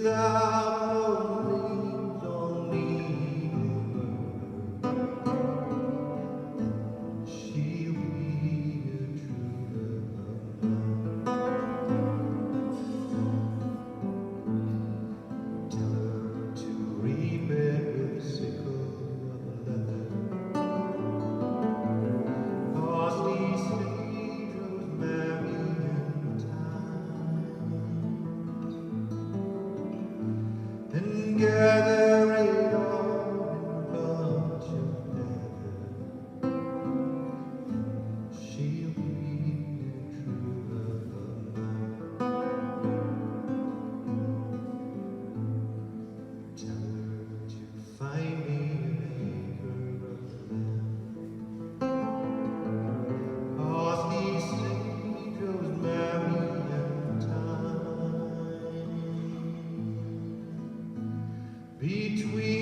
without no leaves on me. She'll be a true love. Tell her to reap it with the sickle of leather. 'Cause these things rosemary and thyme, and gather it all in a bunch of leather. She'll be a true love of mine. Tell her to find me an acre of land. 'Cause these things rosemary and thyme, between